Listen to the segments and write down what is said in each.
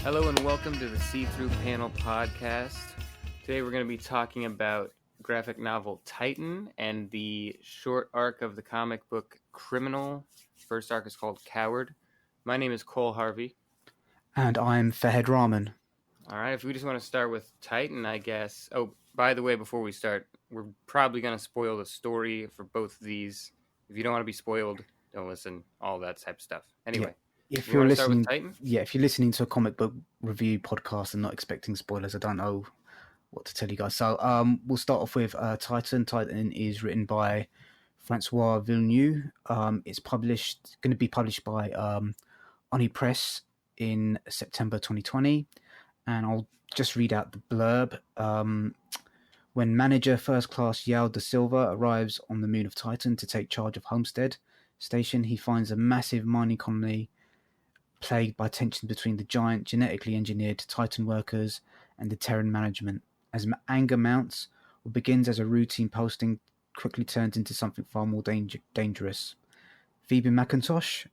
Hello and welcome to the SeeThroughPanel podcast. Today we're going to be talking about graphic novel Titan and the short arc of the comic book Criminal. First arc is called Coward. My name is Cole Harvey. And I'm Fahed Rahman. All right, if we just want to start with Titan, I guess. Oh, by the way, before we start, we're probably going to spoil the story for both of these. If you don't want to be spoiled, don't listen, all that type of stuff. Anyway. Yeah. If you you're want to listening, start with Titan? if you're listening to a comic book review podcast and not expecting spoilers, I don't know what to tell you guys. So, we'll start off with Titan. Titan is written by Francois Vigneault. It's going to be published by Oni Press in September 2020, and I'll just read out the blurb. When manager First Class Yao da Silva arrives on the moon of Titan to take charge of Homestead Station, he finds a massive mining colony plagued by tension between the giant genetically engineered Titan workers and the Terran management. As anger mounts, what begins as a routine posting quickly turns into something far more dangerous. Phoebe McIntosh,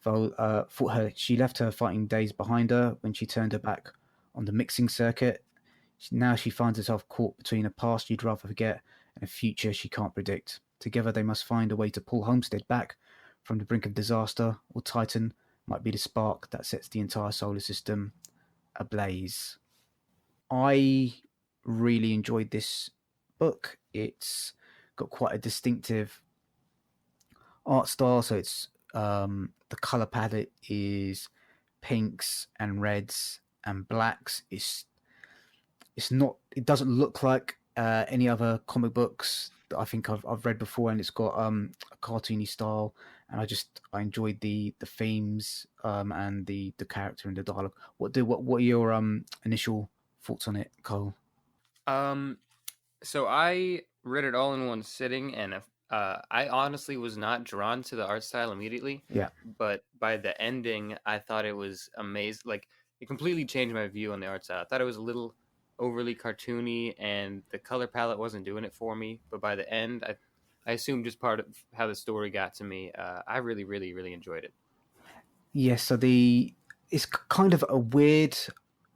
though, she left her fighting days behind her when she turned her back on the mixing circuit. Now she finds herself caught between a past she'd rather forget and a future she can't predict. Together they must find a way to pull Homestead back from the brink of disaster, or Titan might be the spark that sets the entire solar system ablaze. I really enjoyed this book. It's got quite a distinctive art style, so it's the color palette is pinks and reds and blacks. It doesn't look like any other comic books that I think I've read before, and it's got a cartoony style, and I enjoyed the themes and the character and the dialogue. What are your initial thoughts on it, Cole? So I read it all in one sitting, and I honestly was not drawn to the art style immediately. Yeah. But by the ending, I thought it was amazing. Like, it completely changed my view on the art style. I thought it was a little overly cartoony, and the color palette wasn't doing it for me. But by the end, I assume just part of how the story got to me. I really, really, really enjoyed it. Yeah, so it's kind of a weird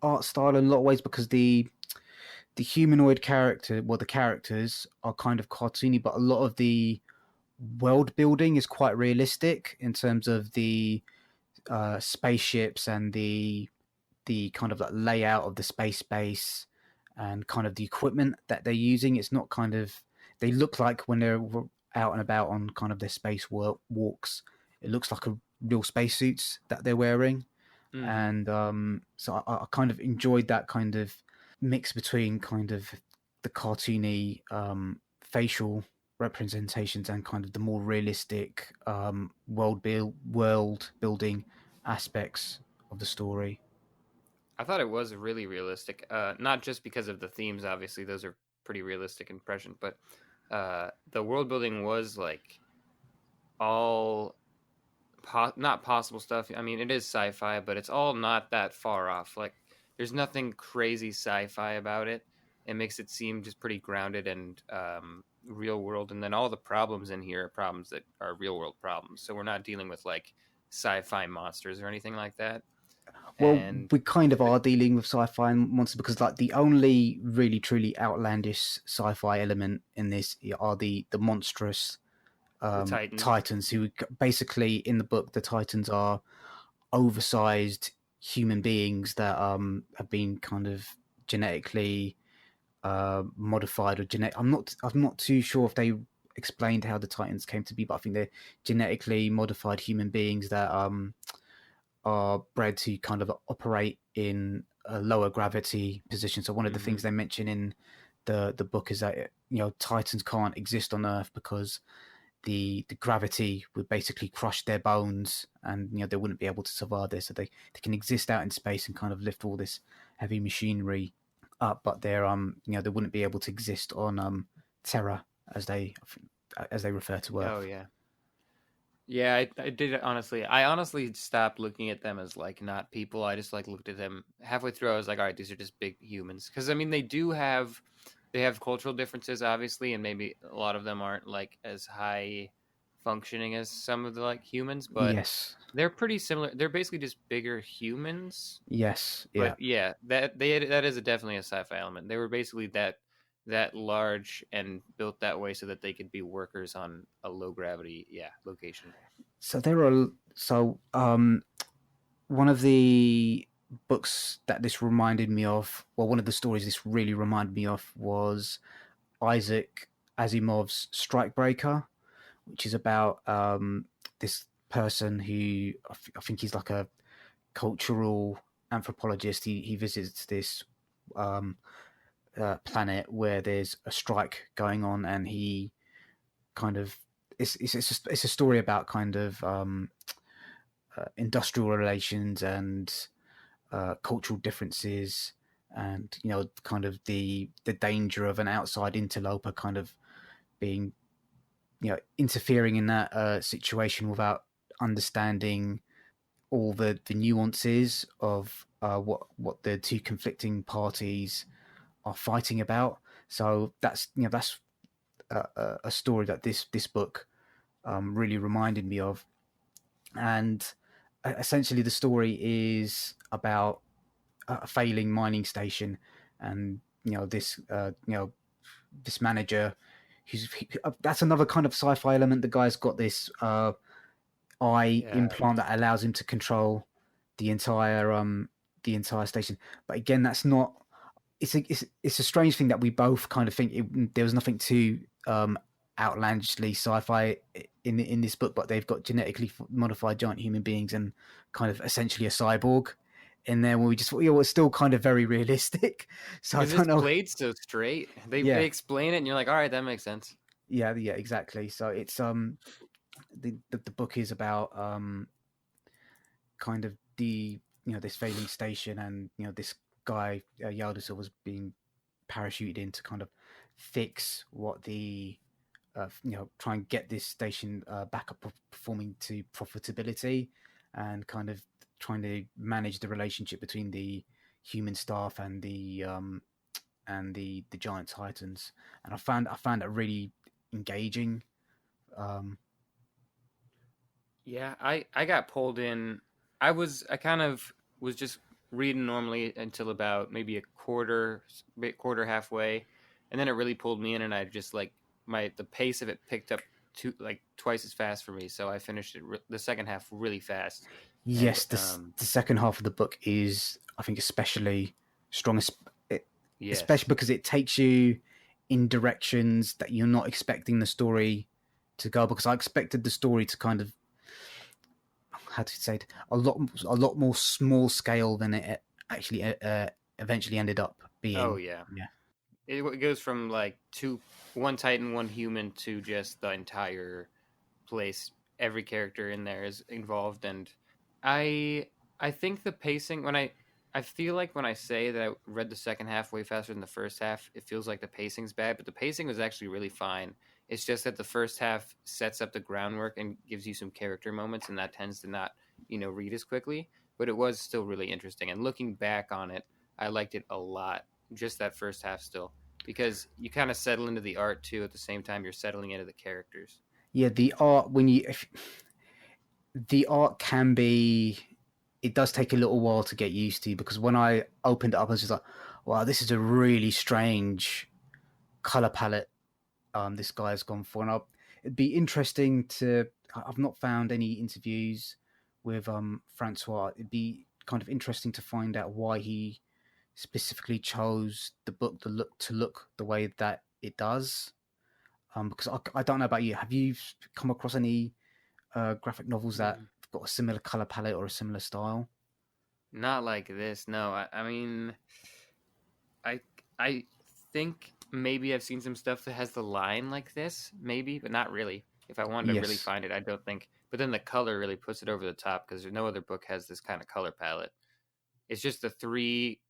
art style in a lot of ways because the humanoid the characters are kind of cartoony, but a lot of the world building is quite realistic in terms of the spaceships and the kind of like layout of the space base and kind of the equipment that they're using. It's not kind of, they look like when they're out and about on kind of their space walks, it looks like a real spacesuits that they're wearing. Mm-hmm. And so I kind of enjoyed that kind of mix between kind of the cartoony facial representations and kind of the more realistic world building aspects of the story. I thought it was really realistic, not just because of the themes. Obviously, those are pretty realistic and present, but the world building was like all not possible stuff. I mean, it is sci-fi, but it's all not that far off. Like, there's nothing crazy sci-fi about it. It makes it seem just pretty grounded and real world. And then all the problems in here are problems that are real world problems. So we're not dealing with like sci-fi monsters or anything like that. Well, we kind of are dealing with sci-fi monsters because, like, the only really truly outlandish sci-fi element in this are the monstrous Titans, who basically in the book the Titans are oversized human beings that have been kind of genetically modified or genetic. I'm not too sure if they explained how the Titans came to be, but I think they're genetically modified human beings that are bred to kind of operate in a lower gravity position. So one of the things they mention in the book is that Titans can't exist on Earth because the gravity would basically crush their bones, and they wouldn't be able to survive there. So they can exist out in space and kind of lift all this heavy machinery up, but they're they wouldn't be able to exist on Terra as they refer to Earth. Oh yeah. Yeah, I did honestly. I honestly stopped looking at them as like not people. I just like looked at them halfway through. I was like, all right, these are just big humans. Because I mean, they have cultural differences, obviously, and maybe a lot of them aren't like as high functioning as some of the like humans, but Yes. they're pretty similar. They're basically just bigger humans. Yes. Yeah. But yeah, that is definitely a sci-fi element. They were basically that large and built that way so that they could be workers on a low gravity location. So there are one of the books that this reminded me of, well, one of the stories this really reminded me of was Isaac Asimov's Strikebreaker, which is about this person who I think he's like a cultural anthropologist. He visits this um, planet where there's a strike going on, and he kind of it's a story about kind of industrial relations and cultural differences, and kind of the danger of an outside interloper kind of being interfering in that situation without understanding all the nuances of what the two conflicting parties are fighting about. So that's a story that this book really reminded me of. And essentially the story is about a failing mining station, and this manager that's another kind of sci-fi element. The guy's got this eye implant that allows him to control the entire station. But again, that's not. It's a strange thing that we both kind of think there was nothing too outlandishly sci-fi in this book, but they've got genetically modified giant human beings and kind of essentially a cyborg in there. Where we just thought, it's still kind of very realistic. So I don't know. Played so straight. They explain it, and you're like, all right, that makes sense. Yeah, exactly. So it's the book is about kind of this failing station, and this guy Yaldasil was being parachuted in to kind of fix what the try and get this station back up performing to profitability, and kind of trying to manage the relationship between the human staff and the giant titans. And I found it really engaging. I got pulled in. I kind of was just reading normally until about maybe a quarter halfway, and then it really pulled me in, and I just like the pace of it picked up twice as fast for me, so I finished it the second half really fast. Yes, the second half of the book is, I think, especially strong, especially because it takes you in directions that you're not expecting the story to go. Because I expected the story to kind of, how to say it, a lot more small scale than it actually eventually ended up being. Oh yeah. It goes from like one Titan, one human to just the entire place. Every character in there is involved, and I think the pacing, I feel like when I say that I read the second half way faster than the first half, it feels like the pacing's bad, but the pacing was actually really fine. It's just that the first half sets up the groundwork and gives you some character moments, and that tends to not, read as quickly, but it was still really interesting. And looking back on it, I liked it a lot, just that first half still, because you kind of settle into the art too at the same time you're settling into the characters. Yeah, the art, the art can be, it does take a little while to get used to, because when I opened it up, I was just like, wow, this is a really strange color palette this guy has gone for. And it'd be interesting I've not found any interviews with Francois. It'd be kind of interesting to find out why he specifically chose the book to look the way that it does. Because I don't know about you. Have you come across any graphic novels that have got a similar color palette or a similar style? Not like this, no. I mean, I think maybe I've seen some stuff that has the line like this, maybe, but not really. If I wanted to really find it, I don't think. But then the color really puts it over the top, because no other book has this kind of color palette. It's just the three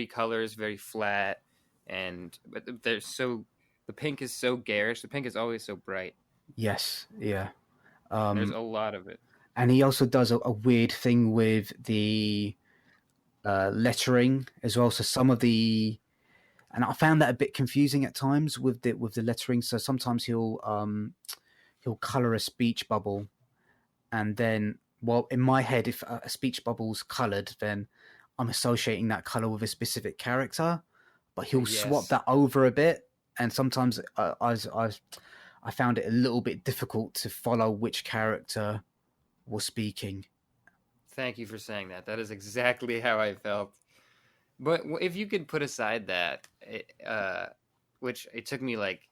colors, very flat, but the pink is so garish. The pink is always so bright. Yes, yeah. There's a lot of it. And he also does a weird thing with the lettering as well. So some of and I found that a bit confusing at times with the lettering. So sometimes he'll he'll color a speech bubble, and then, well, in my head, if a speech bubble's colored, then I'm associating that color with a specific character. But he'll swap Yes. that over a bit, and sometimes I found it a little bit difficult to follow which character was speaking. Thank you for saying that. That is exactly how I felt. But if you could put aside that, which it took me like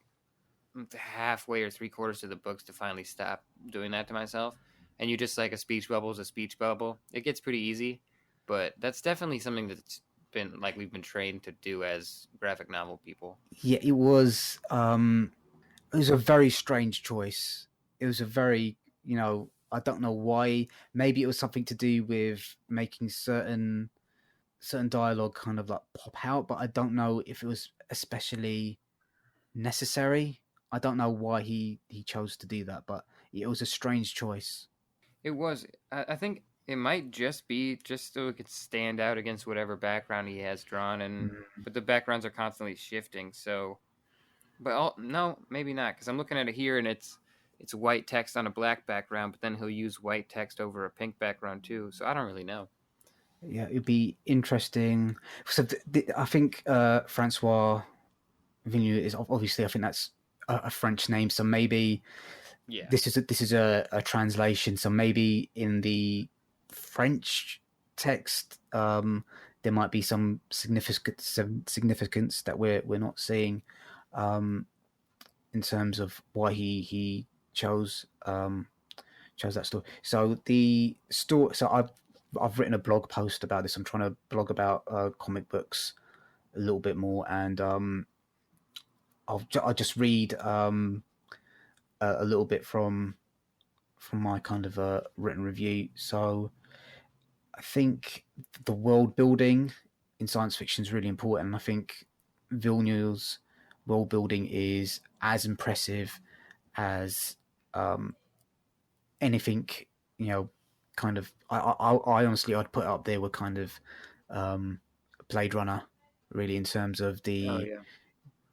halfway or three quarters of the books to finally stop doing that to myself, and you just like a speech bubble is a speech bubble, it gets pretty easy. But that's definitely something that's been like we've been trained to do as graphic novel people. Yeah, it was a very strange choice. It was a very, I don't know why. Maybe it was something to do with making certain dialogue kind of like pop out, but I don't know if it was especially necessary. I don't know why he chose to do that, but it was a strange choice. It was. I think it might just be just so it could stand out against whatever background he has drawn, and Mm. but the backgrounds are constantly shifting. So, no, maybe not, because I'm looking at it here, and it's white text on a black background, but then he'll use white text over a pink background too. So I don't really know. Yeah, it'd be interesting. So I think Francois Vigneault is obviously, I think that's a French name, so maybe Yeah. this is a translation. So maybe in the French text, there might be some significance that we're not seeing, um, in terms of why he chose chose that story. So the story. So I've written a blog post about this. I'm trying to blog about comic books a little bit more, and I'll just read a little bit from my kind of written review. So I think the world building in science fiction is really important. And I think Villeneuve's world building is as impressive as um, anything, you know, kind of. I honestly, I'd put it up there with kind of um, Blade Runner, really, in terms of Oh yeah.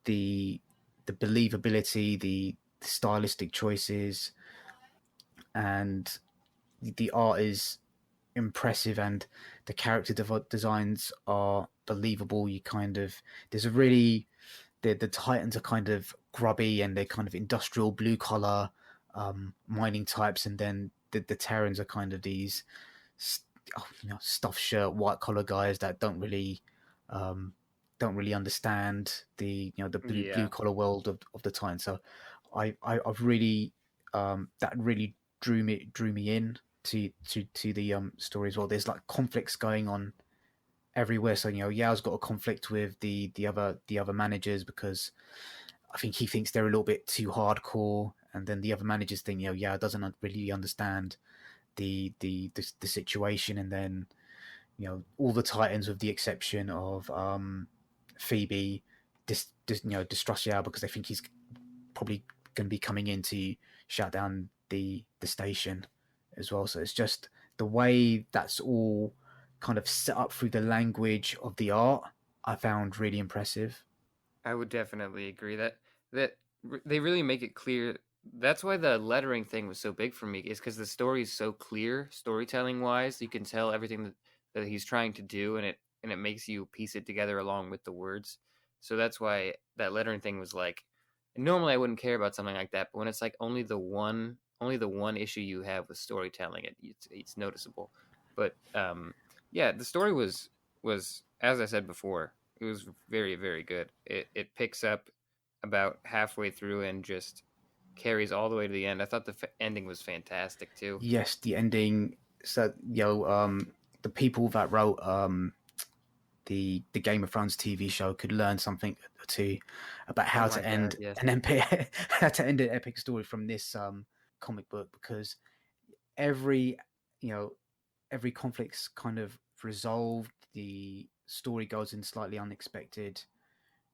the the believability, the stylistic choices, and the art is impressive, and the character designs are believable. You kind of there's a really the Titans are kind of grubby, and they're kind of industrial blue collar mining types, and then the Terrans are kind of these stuffed shirt white collar guys that um, don't really understand the blue Yeah. collar world of the Titans. So I've really that really drew me in to the story as well. There's like conflicts going on everywhere. So Yao's got a conflict with the other managers because I think he thinks they're a little bit too hardcore, and then the other managers think Yao doesn't really understand the situation, and then all the Titans, with the exception of Phoebe, distrust Yao because they think he's probably going to be coming in to shut down the station as well. So it's just the way that's all kind of set up through the language of the art. I found really impressive. I would definitely agree that they really make it clear. That's why the lettering thing was so big for me, is because the story is so clear, storytelling wise. You can tell everything that he's trying to do, and it makes you piece it together along with the words. So that's why that lettering thing was like. Normally, I wouldn't care about something like that, but when it's like only the one issue you have with storytelling, it's noticeable. But yeah, the story was as I said before, it was very very good. It picks up about halfway through and just carries all the way to the end. I thought the ending was fantastic too. Yes, the ending. So the people that wrote the Game of Thrones TV show could learn something or two about Oh how my to god, end yes. an epic how to end an epic story from this comic book, because every you know every conflict's kind of resolved. The story goes in slightly unexpected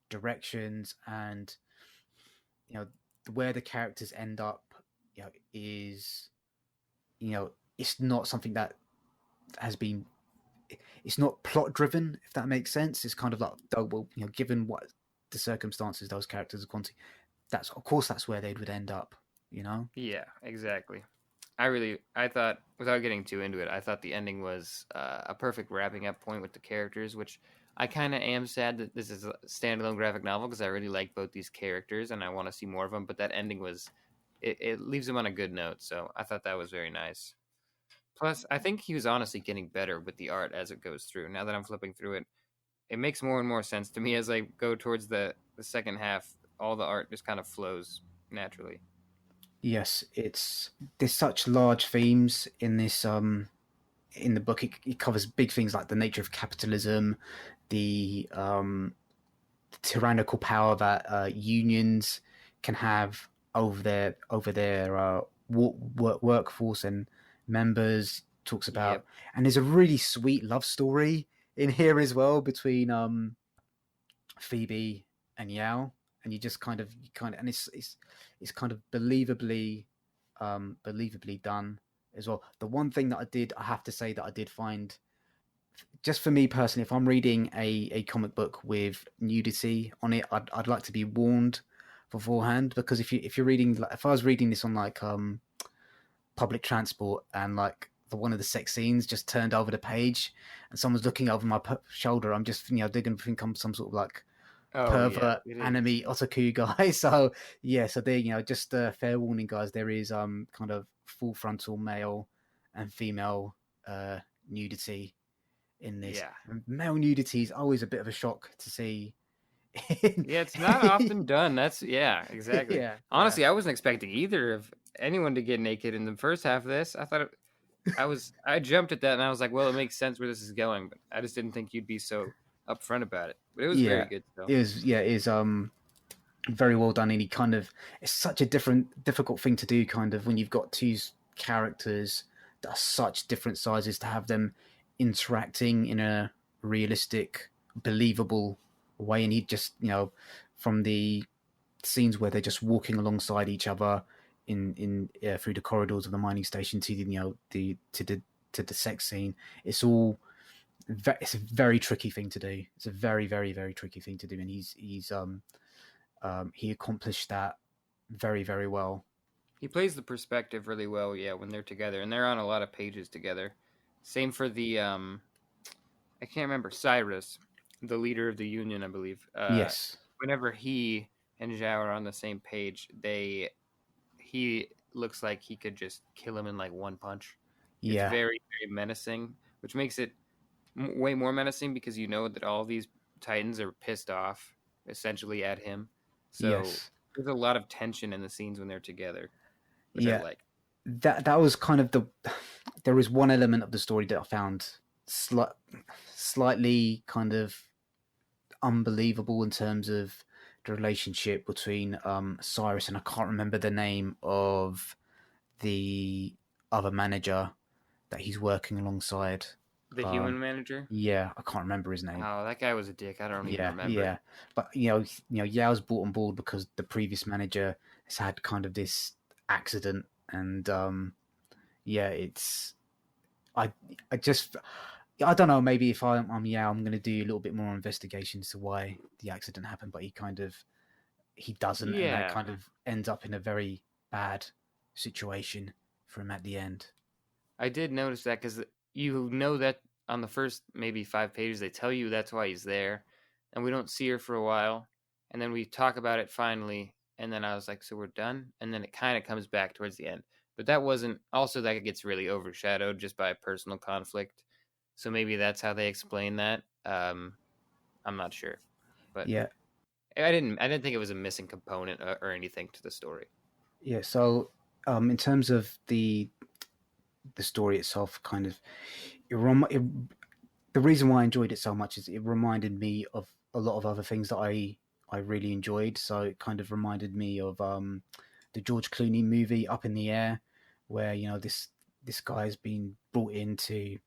directions, and you know where the characters end up, is it's not something that has been it's not plot driven, if that makes sense. It's kind of like, oh well, given what the circumstances those characters have gone to, that's of course that's where they would end up. you know? Yeah, exactly. I thought, without getting too into it, I thought the ending was a perfect wrapping up point with the characters, which I kind of am sad that this is a standalone graphic novel because I really like both these characters and I want to see more of them. But that ending was, it leaves them on a good note, so I thought that was very nice. Plus, I think he was honestly getting better with the art as it goes through. Now that I'm flipping through it, it makes more and more sense to me as I go towards the second half. All the art just kind of flows naturally. Yes, there's such large themes in this in the book. It covers big things like the nature of capitalism, the tyrannical power that unions can have over their workforce and members. Talks about, Yep. and there's a really sweet love story in here as well between Phoebe and Yao, and and it's kind of believably done as well. The one thing that I have to say that I did find, just for me personally, if I'm reading a comic book with nudity on it, I'd like to be warned beforehand, because if you're reading, like, if I was reading this on like public transport and like one of the sex scenes just turned over the page and someone's looking over my shoulder, I'm just, they're gonna think I'm some sort of like Oh yeah, pervert it is. anime otaku guy. So yeah, so there, just fair warning, guys. There is kind of full frontal male and female nudity in this. Yeah. Male nudity is always a bit of a shock to see. Yeah, it's not often done. That's yeah, exactly. Yeah, yeah, Honestly, I wasn't expecting either of anyone to get naked in the first half of this. I thought I jumped at that and I was like, well, it makes sense where this is going, but I just didn't think you'd be so upfront about it. But it was very yeah. good still. It is very well done, and he kind of, it's such a difficult thing to do, kind of, when you've got two characters that are such different sizes, to have them interacting in a realistic, believable way. And he just, from the scenes where they're just walking alongside each other in through the corridors of the mining station to the, to the sex scene, it's all it's a very tricky thing to do. It's a very, very, very tricky thing to do, and he accomplished that very, very well. He plays the perspective really well, yeah, when they're together, and they're on a lot of pages together. Same for the I can't remember, Cyrus, the leader of the union, I believe. Yes. Whenever he and Zhao are on the same page, he looks like he could just kill him in like one punch. It's Yeah. very, very menacing, which makes it way more menacing because you know that all these Titans are pissed off essentially at him. So Yes. there's a lot of tension in the scenes when they're together, which I Yeah. like. That was kind of the. There was one element of the story that I found slightly kind of unbelievable in terms of the relationship between Cyrus and, I can't remember the name of the other manager that he's working alongside. The Um, human manager? yeah, I can't remember his name. Oh, that guy was a dick. I don't even Yeah, remember. yeah, but Yao's brought on board because the previous manager has had kind of this accident, and yeah, it's I I just I don't know. Maybe if I'm Yao, I'm going to do a little bit more investigation as to why the accident happened, but he doesn't, and that Yeah, kind of ends up in a very bad situation for him at the end. I did notice that because you know that on the first maybe 5 pages they tell you that's why he's there, and we don't see her for a while, and then we talk about it finally, and then I was like, so we're done, and then it kind of comes back towards the end, but that wasn't. Also, that gets really overshadowed just by personal conflict, so maybe that's how they explain that. I'm not sure, but Yeah, I didn't think it was a missing component or anything to the story. yeah. So, in terms of the story itself, kind of, it, the reason why I enjoyed it so much is it reminded me of a lot of other things that I really enjoyed. So it kind of reminded me of the George Clooney movie Up in the Air, where this guy's been brought in to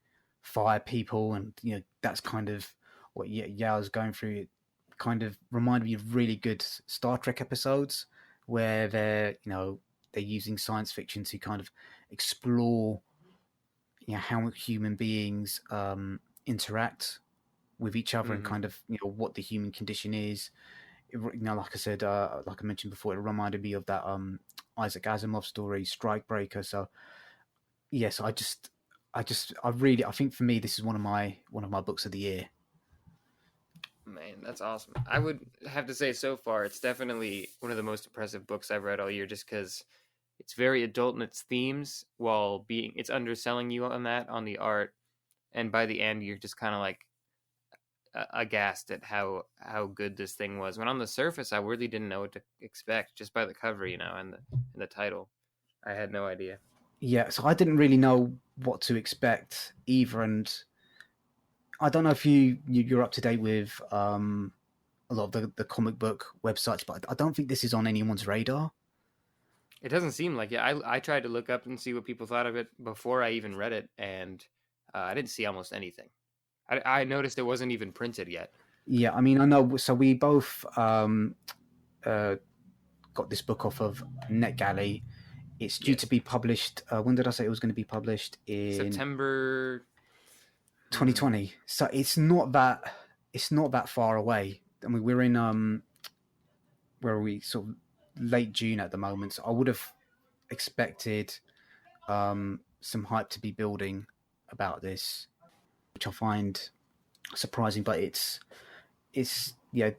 fire people, and that's kind of what Yao's going through. It kind of reminded me of really good Star Trek episodes where they're using science fiction to kind of explore how human beings interact with each other, and Mm-hmm. kind of what the human condition is like I said, like I mentioned before, it reminded me of that Isaac Asimov story, Strikebreaker. So yes, I think for me this is one of my books of the year. Man, that's awesome. I would have to say so far, it's definitely one of the most impressive books I've read all year, just because it's very adult in its themes, while it's underselling you on that on the art, and by the end you're just kind of like aghast at how good this thing was. When on the surface, I really didn't know what to expect just by the cover, and the title. I had no idea. Yeah, so I didn't really know what to expect either, and I don't know if you're up to date with a lot of the comic book websites, but I don't think this is on anyone's radar. It doesn't seem like it. I tried to look up and see what people thought of it before I even read it, and I didn't see almost anything. I noticed it wasn't even printed yet. Yeah, I mean, I know. So we both uh, got this book off of NetGalley. It's due to Yes, be published. When did I say it was going to be published? In September. 2020. So it's not that far away. I mean, we're in where are we? Sort of late June at the moment. So I would have expected some hype to be building about this, which I find surprising. But it's yeah,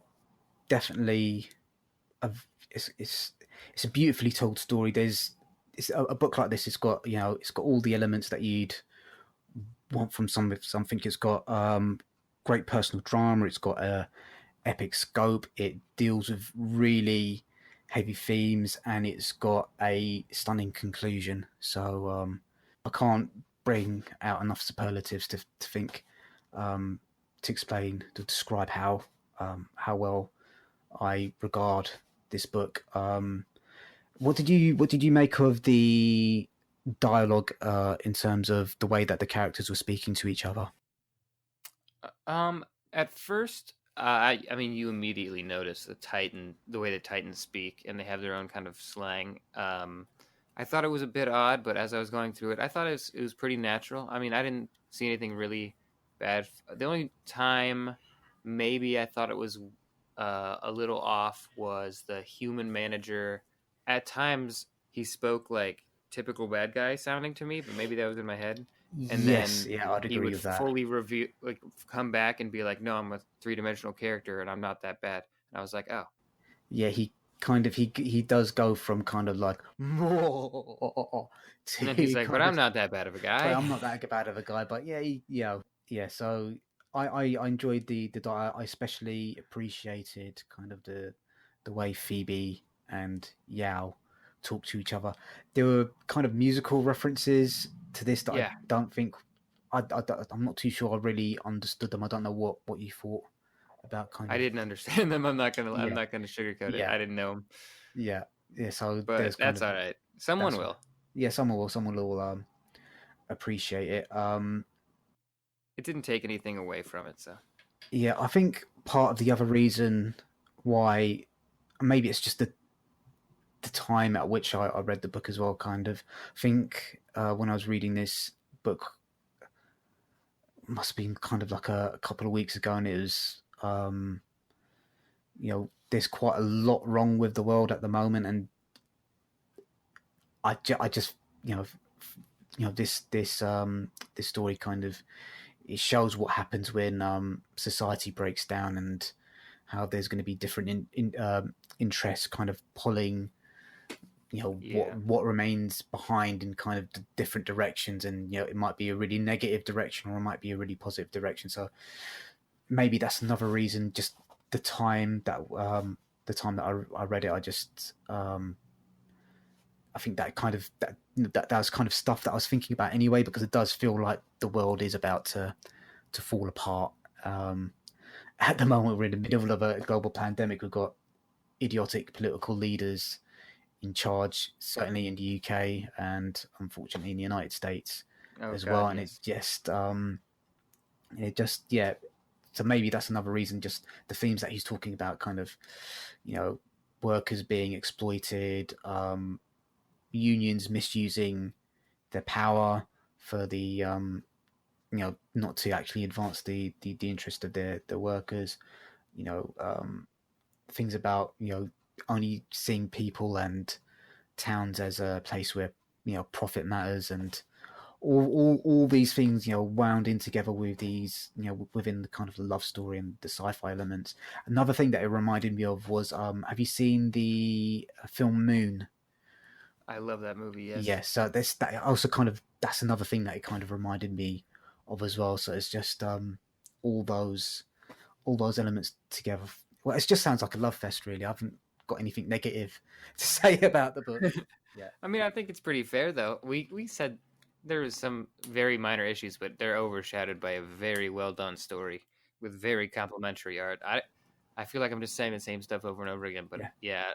definitely a it's a beautifully told story. It's a book like this. It's got all the elements that you'd want from something. It's got great personal drama. It's got a epic scope. It deals with really heavy themes, and it's got a stunning conclusion. So I can't bring out enough superlatives to think to explain to describe how well I regard this book. What did you make of the dialogue in terms of the way that the characters were speaking to each other? At first, I mean, you immediately notice the way the Titans speak, and they have their own kind of slang. I thought it was a bit odd, but as I was going through it, I thought it was pretty natural. I mean, I didn't see anything really bad. The only time maybe I thought it was a little off was the human manager. At times, he spoke like typical bad guy sounding to me, but maybe that was in my head. And Yes, then yeah, I'd he agree would with that. fully review, like come back and be like, "No, I'm a three-dimensional character, and I'm not that bad." And I was like, "Oh." Yeah, he does go from kind of like And then to he's like, "But kind I'm of, not that bad of a but guy." I'm not that bad of a guy. But yeah, yeah. So I enjoyed the diet. I especially appreciated kind of the way Phoebe and Yao talk to each other. There were kind of musical references to this that I Yeah, don't think I'm not too sure I really understood them. I don't know what you thought about kind I of didn't understand them. I'm yeah not gonna sugarcoat it. yeah I didn't know them, yeah yeah. So but there's kind that's of all right. Someone that's will. yeah. Someone will appreciate it. It didn't take anything away from it, so Yeah, I think part of the other reason why maybe it's just the time at which I read the book as well. Kind of think when I was reading this book, must have been kind of like a couple of weeks ago, and it was there's quite a lot wrong with the world at the moment, and I just this story kind of it shows what happens when society breaks down and how there's going to be different interests kind of pulling yeah, what remains behind in kind of different directions, and it might be a really negative direction or it might be a really positive direction. So maybe that's another reason, just the time that I read it, I think that kind of that was kind of stuff that I was thinking about anyway, because it does feel like the world is about to fall apart. At the moment, we're in the middle of a global pandemic. We've got idiotic political leaders in charge, certainly in the UK and unfortunately in the United States oh as god, well. And yes. yeah. So maybe that's another reason. Just the themes that he's talking about, kind of, you know, workers being exploited, unions misusing their power for the not to actually advance the interest of their workers, you know, things about only seeing people and towns as a place where profit matters, and all these things wound in together with these within the kind of the love story and the sci-fi elements. Another thing that it reminded me of was have you seen the film Moon? I love that movie. Yes. Yes, so that also kind of, that's another thing that it kind of reminded me of as well. So it's just all those elements together. Well, it just sounds like a love fest, really. I haven't got anything negative to say about the book. Yeah, I mean, I think it's pretty fair, though. We said there was some very minor issues, but they're overshadowed by a very well done story with very complimentary art. I feel like I'm just saying the same stuff over and over again, but yeah,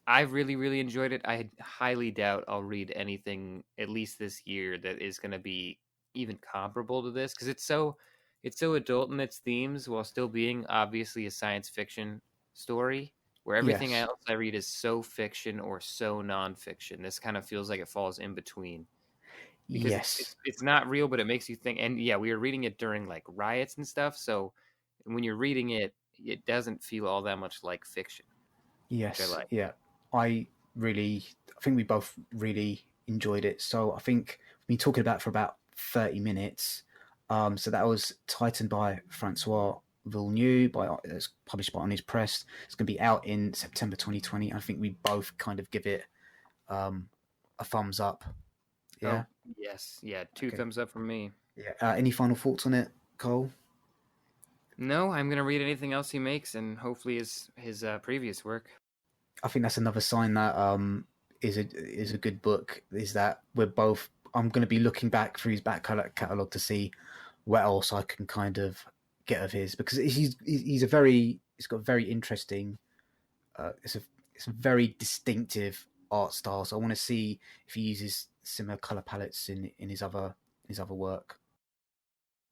I really, really enjoyed it. I highly doubt I'll read anything, at least this year, that is going to be even comparable to this, because it's so adult in its themes while still being obviously a science fiction story. Where everything yes, else I read is so fiction or so nonfiction. This kind of feels like it falls in between because yes, it's not real, but it makes you think. And yeah, we were reading it during like riots and stuff, so when you're reading it, it doesn't feel all that much like fiction, which I yes, like. yeah. I think we both really enjoyed it. So I think we've been talking about it for about 30 minutes. So that was Titan by Francois Vigneault, it's published by On His Press. It's going to be out in September 2020. I think we both kind of give it a thumbs up. Yeah. Oh yes, yeah, two Okay. thumbs up from me. Yeah. Any final thoughts on it, Cole? No, I'm gonna read anything else he makes, and hopefully his previous work. I think that's another sign that is a good book. Is that we're both. I'm going to be looking back through his back catalogue to see what else I can kind of get of his, because he's got a very interesting. It's a very distinctive art style. So I want to see if he uses similar color palettes in his other work.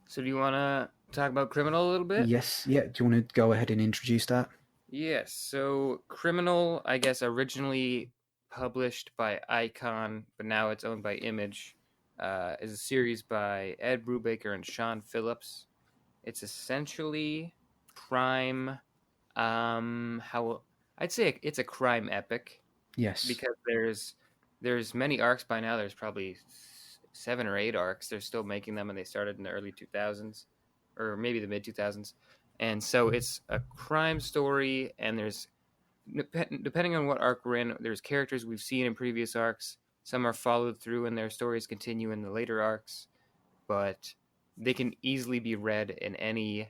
So do you want to talk about Criminal a little bit? Yes. Yeah. Do you want to go ahead and introduce that? Yes. So Criminal, I guess, originally published by Icon, but now it's owned by Image, is a series by Ed Brubaker and Sean Phillips. It's essentially crime. How I'd say it's a crime epic Yes. because there's many arcs by now. There's probably 7 or 8 arcs. They're still making them, and they started in the early 2000s, or maybe the mid 2000s. And so it's a crime story, and there's, depending on what arc we're in, there's characters we've seen in previous arcs. Some are followed through, and their stories continue in the later arcs, but they can easily be read in any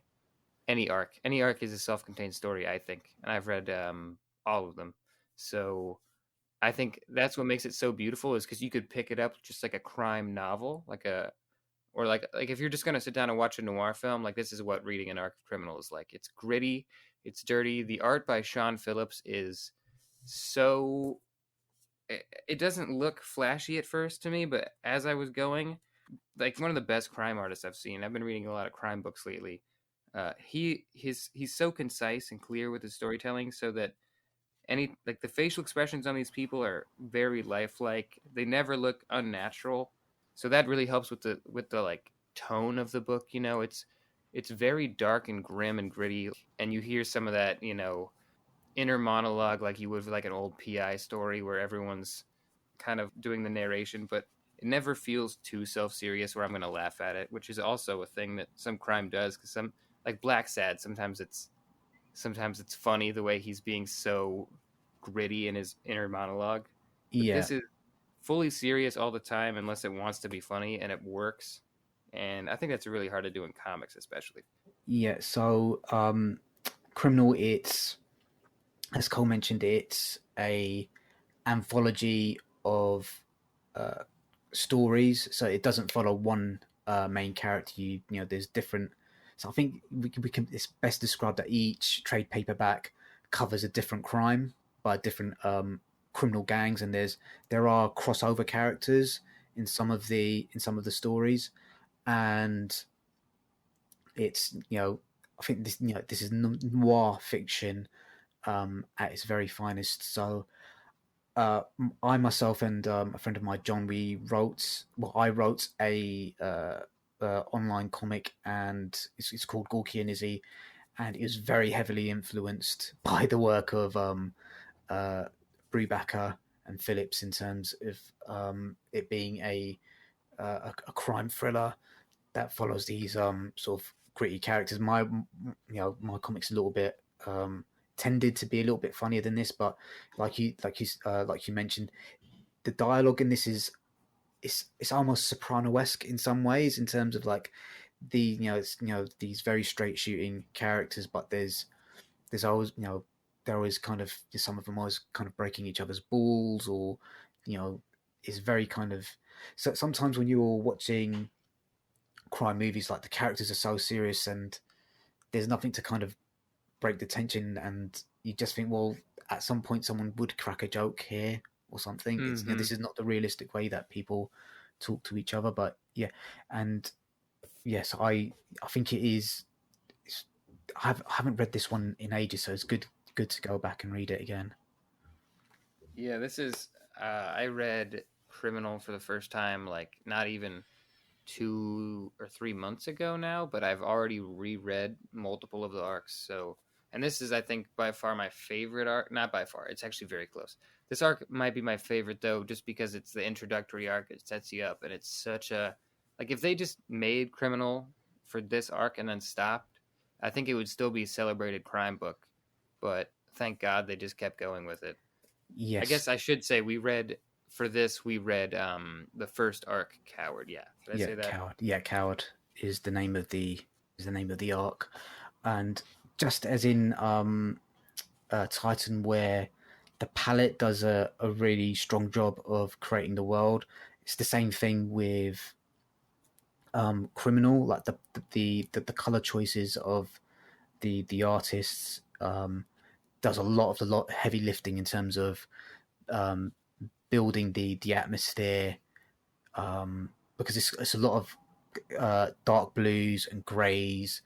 arc. Any arc is a self-contained story, I think, and I've read all of them. So I think that's what makes it so beautiful, is because you could pick it up just like a crime novel, or like if you're just gonna sit down and watch a noir film, like this is what reading an arc of Criminal is like. It's gritty, it's dirty. The art by Sean Phillips is so, it doesn't look flashy at first to me, but as I was going, like one of the best crime artists I've seen. I've been reading a lot of crime books lately. He's so concise and clear with his storytelling, so that any, like, the facial expressions on these people are very lifelike. They never look unnatural, so that really helps with the like tone of the book. It's very dark and grim and gritty, and you hear some of that inner monologue like you would with like an old PI story where everyone's kind of doing the narration, but it never feels too self-serious where I'm going to laugh at it, which is also a thing that some crime does, because some, like Black Sad, sometimes it's funny the way he's being so gritty in his inner monologue. But Yeah. this is fully serious all the time unless it wants to be funny, and it works. And I think that's really hard to do in comics, especially. Yeah. So Criminal, it's, as Cole mentioned, it's a anthology of uh, stories. So it doesn't follow one main character. There's different. So I think we can. It's best described that each trade paperback covers a different crime by different criminal gangs, and there are crossover characters in some of the stories, and it's I think this is noir fiction at its very finest. So I myself and a friend of mine, John, I wrote a online comic, and it's called Gorky and Izzy, and it was very heavily influenced by the work of Brubaker and Phillips in terms of it being a crime thriller that follows these sort of gritty characters. My comics a little bit tended to be a little bit funnier than this, but like you mentioned, the dialogue in this is it's almost Soprano-esque in some ways in terms of like these very straight shooting characters, but there's always they're always kind of, some of them always kind of breaking each other's balls, or is very kind of, so sometimes when you're watching crime movies, like the characters are so serious and there's nothing to kind of break the tension, and you just think, well, at some point someone would crack a joke here or something. It's this is not the realistic way that people talk to each other, but yeah. And yes, I think it is. I haven't read this one in ages, so it's good to go back and read it again. Yeah, this is. I read Criminal for the first time, like not even 2 or 3 months ago now, but I've already reread multiple of the arcs. So, and this is, I think, by far my favorite arc. Not by far; it's actually very close. This arc might be my favorite though, just because it's the introductory arc. It sets you up, and it's such a, like, if they just made Criminal for this arc and then stopped, I think it would still be a celebrated crime book. But thank God they just kept going with it. Yes. I guess I should say we read the first arc, Coward. Yeah, did I say that? Coward. Yeah, Coward is the name of the arc, and just as in Titan, where the palette does a really strong job of creating the world, it's the same thing with Criminal. Like the color choices of the artists does a lot of the heavy lifting in terms of building the atmosphere, because it's a lot of dark blues and greys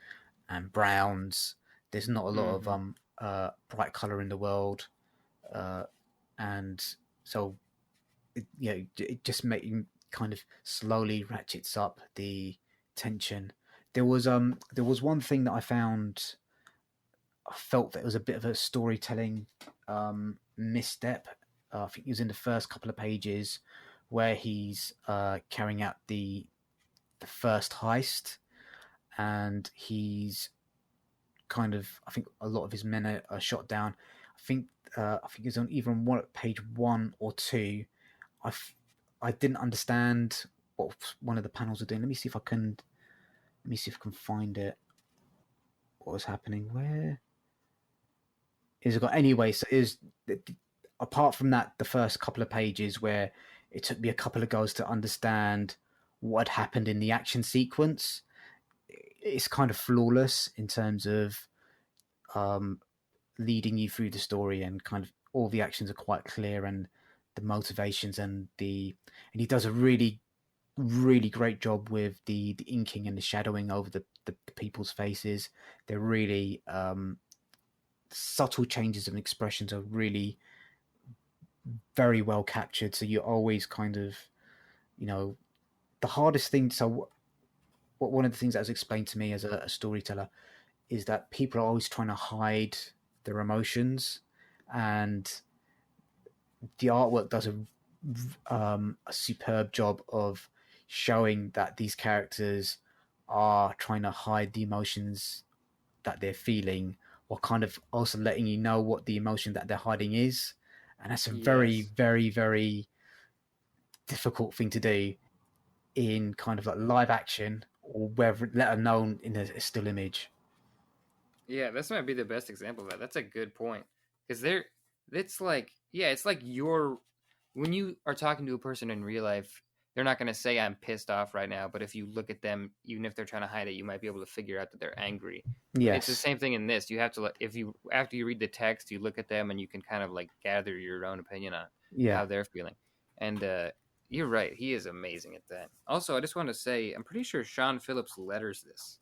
and browns. There's not a lot of bright color in the world, and so it just kind of slowly ratchets up the tension. There was one thing that I felt that it was a bit of a storytelling misstep. I think it was in the first couple of pages where he's carrying out the first heist, and he's kind of, I think a lot of his men are shot down. I think it's on either on page 1 or 2. I didn't understand what one of the panels are doing. Let me see if I can find it. What was happening? Where is it got? Anyway, so is apart from that, the first couple of pages where it took me a couple of goes to understand what had happened in the action sequence, it's kind of flawless in terms of leading you through the story, and kind of all the actions are quite clear, and the motivations, and he does a really great job with the inking and the shadowing over the people's faces. They're really subtle changes of expressions are really very well captured. So you're always kind of, the hardest thing. So one of the things that was explained to me as a storyteller is that people are always trying to hide their emotions, and the artwork does a superb job of showing that these characters are trying to hide the emotions that they're feeling, while kind of also letting you know what the emotion that they're hiding is. And that's a very, very, very difficult thing to do in kind of like live action, or whether, let alone in a still image. Yeah, this might be the best example of that. That's a good point, because it's like when you are talking to a person in real life, they're not going to say I'm pissed off right now, but if you look at them, even if they're trying to hide it, you might be able to figure out that they're angry. Yes. It's the same thing in this. You have to, after you read the text, you look at them and you can kind of like gather your own opinion on how they're feeling. And you're right, he is amazing at that. Also, I just want to say, I'm pretty sure Sean Phillips letters this.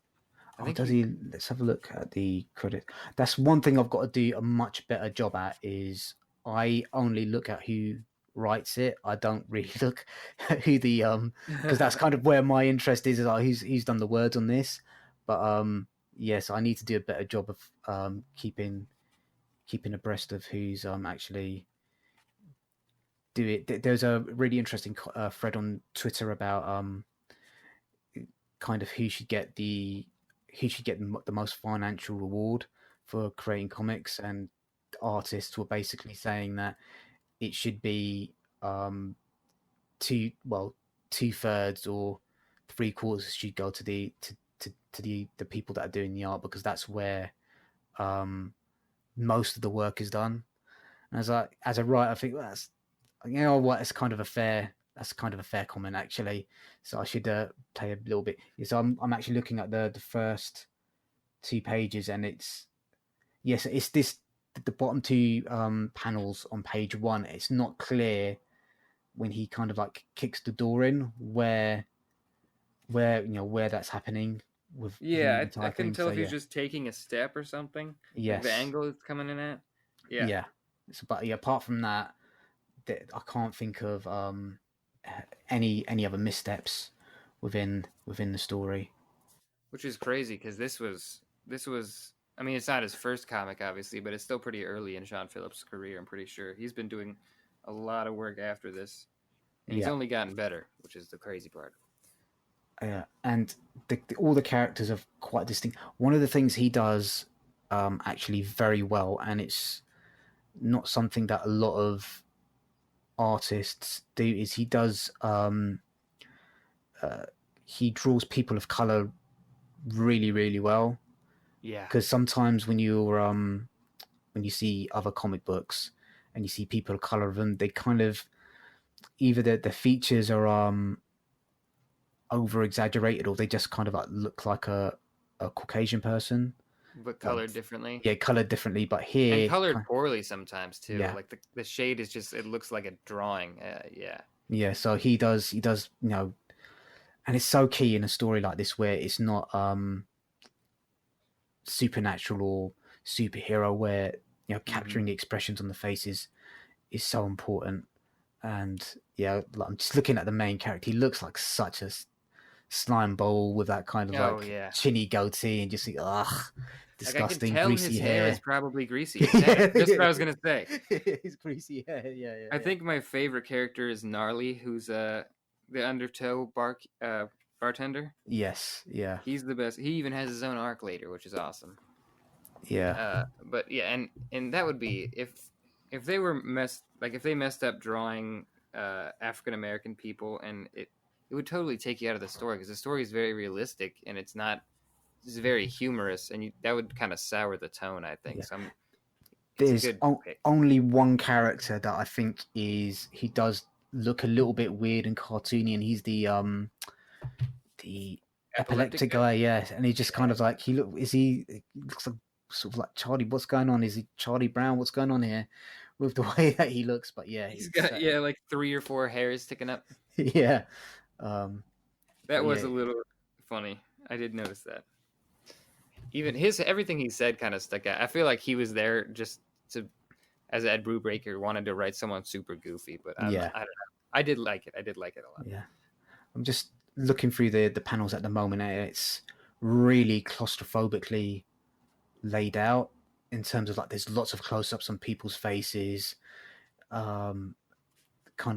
Does he? Let's have a look at the credit. That's one thing I've got to do a much better job at, is I only look at who writes it. I don't really look at who because that's kind of where my interest is like who's done the words on this. But yes, I need to do a better job of keeping abreast of who's actually do it. There's a really interesting thread on Twitter about kind of who should get the most financial reward for creating comics, and artists were basically saying that it should be two well 2/3 or 3/4 should go to the people that are doing the art, because that's where most of the work is done. And as a writer, I think that's what it's kind of a fair comment actually. So I should play a little bit. So I'm actually looking at the first 2 pages, and it's this the bottom two panels on page 1. It's not clear when he kind of like kicks the door in where that's happening with Yeah, the entire I couldn't thing. tell So if he's just taking a step or something. Like yes, the angle it's coming in at. Yeah. yeah. So, but yeah, apart from that, I can't think of any other missteps within the story. Which is crazy because this was I mean, it's not his first comic obviously, but it's still pretty early in Sean Phillips' career. I'm pretty sure he's been doing a lot of work after this, and he's Yeah, only gotten better, which is the crazy part. yeah, and all the characters are quite distinct. One of the things he does actually very well, and it's not something that a lot of artists do, is he draws people of color really, really well. Yeah. Because sometimes when you see other comic books and you see people of color of them, they kind of either the features are over exaggerated, or they just kind of like look like a Caucasian person, But colored differently. yeah, colored differently. But And here, colored poorly sometimes too. yeah, Like the shade is just, it looks like a drawing. Yeah. yeah. So he does and it's so key in a story like this where it's not supernatural or superhero, where capturing the expressions on the faces is so important. And yeah, like, I'm just looking at the main character. He looks like such a slime bowl with that kind of Oh like yeah. chinny goatee, and just Like I can disgusting tell greasy his hair is hair. probably greasy. Exactly. That's what I was gonna say. His greasy hair, yeah. I think my favorite character is Gnarly, who's the Undertow bartender. Yes, yeah, He's the best. He even has his own arc later, which is awesome. yeah, But yeah, and that would be if they were if they messed up drawing African American people, and it would totally take you out of the story, because the story is very realistic and it's very humorous, and that would kind of sour the tone, I think. yeah. So it's a There's good pick. only one character that I think he does look a little bit weird and cartoony, and he's the epileptic guy, yeah. And he just kind of like he looks like sort of like Charlie. What's going on? Is he Charlie Brown? What's going on here with the way that he looks? But yeah, He's got like 3 or 4 hairs sticking up. yeah. That was a little funny. I did notice that. Even everything he said kind of stuck out. I feel like he was there just to, as Ed Brubaker, wanted to write someone super goofy, but I don't know. I did like it. I did like it a lot. Yeah, I'm just looking through the panels at the moment. It's really claustrophobically laid out in terms of like there's lots of close-ups on people's faces, kind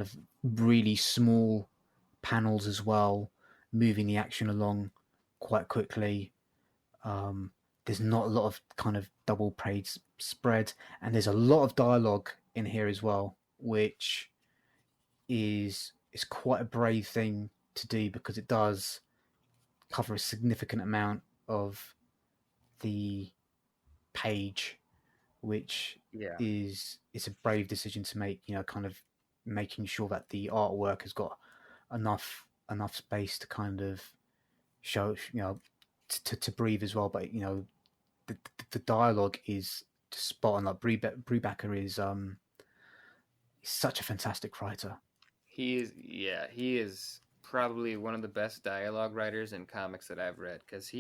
of really small panels as well, moving the action along quite quickly. There's not a lot of kind of double page spread, and there's a lot of dialogue in here as well, which is quite a brave thing to do, because it does cover a significant amount of the page, which is a brave decision to make. Kind of making sure that the artwork has got enough space to kind of show, to breathe as well. But the dialogue is just spot on. Like Brubaker is such a fantastic writer. He is probably one of the best dialogue writers in comics that I've read, because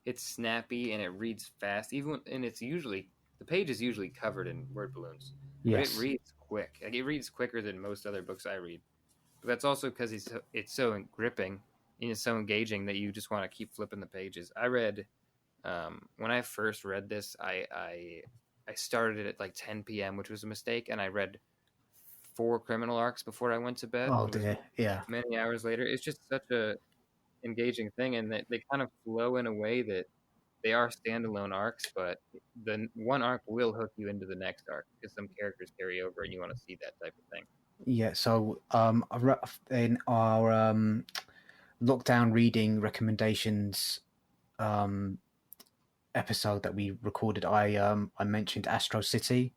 it's snappy and it reads fast. And the page is usually covered in word balloons, but it reads quick. Like it reads quicker than most other books I read. But that's also because it's so gripping and it's so engaging that you just want to keep flipping the pages. I read When I first read this, I started it at like 10 p.m., which was a mistake, and I read 4 criminal arcs before I went to bed. Oh It was dear, yeah, many hours later. It's just such a engaging thing, and they kind of flow in a way that they are standalone arcs, but the one arc will hook you into the next arc because some characters carry over, and you want to see that type of thing. yeah. So in our lockdown reading recommendations um, episode that we recorded, I mentioned Astro City,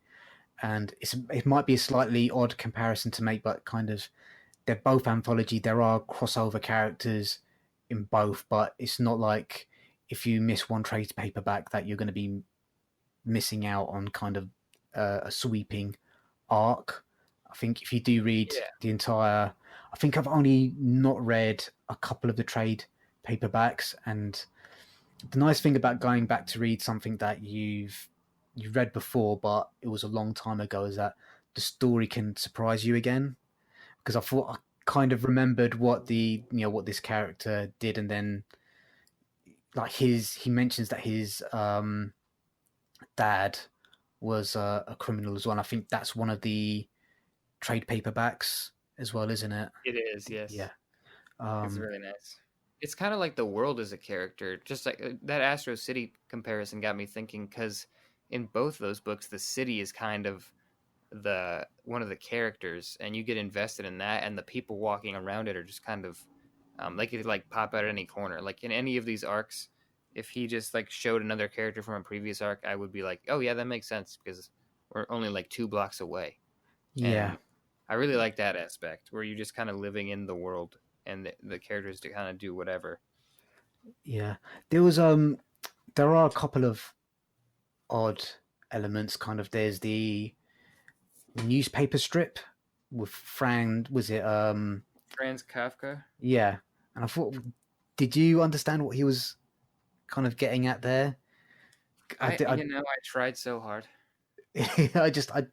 and it might be a slightly odd comparison to make, but kind of they're both anthology. There are crossover characters in both, but it's not like if you miss one trade paperback that you're going to be missing out on kind of a sweeping arc. I think if you do read Yeah, the entire, I think I've only not read a couple of the trade paperbacks, and the nice thing about going back to read something that you've read before, but it was a long time ago, is that the story can surprise you again. Because I thought I kind of remembered what what this character did, and then like he mentions that his dad was a criminal as well. And I think that's one of the trade paperbacks as well, isn't it? it is. Yeah. Yes, it's Um, really nice. It's kind of like the world as a character. Just like that Astro City comparison got me thinking because in both those books, the city is kind of the one of the characters, and you get invested in that, and the people walking around it are just kind of they could like pop out at any corner. Like in any of these arcs, if he just like showed another character from a previous arc, I would be like, oh yeah, that makes sense because we're only like 2 blocks away. yeah, And I really like that aspect where you're just kind of living in the world and the characters to kind of do whatever. yeah. There was there are a couple of odd elements. Kind of there's the newspaper strip with Fran. Was it Franz Kafka. Yeah, and I thought, did you understand what he was kind of getting at there? I I did. you know I tried so hard. I just I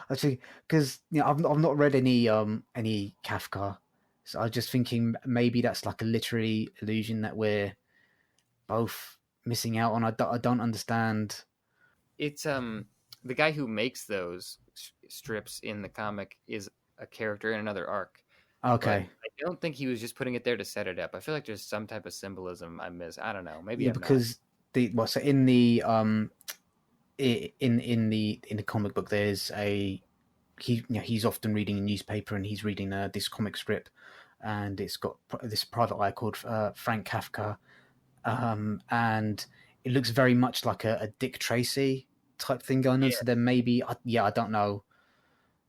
actually because I've not read any Kafka, so I was just thinking maybe that's like a literary illusion that we're both missing out on. I don't understand. It's the guy who makes those strips in the comic is a character in another arc, but Okay, I don't think he was just putting it there to set it up. I feel like there's some type of symbolism I miss. I don't know. Maybe yeah, I'm not. because the well, so in the in the comic book, there's a he's often reading a newspaper and he's reading this comic strip, and it's got this private eye called Frank Kafka, and it looks very much like a Dick Tracy type thing going on. Yeah, So then maybe, I don't know,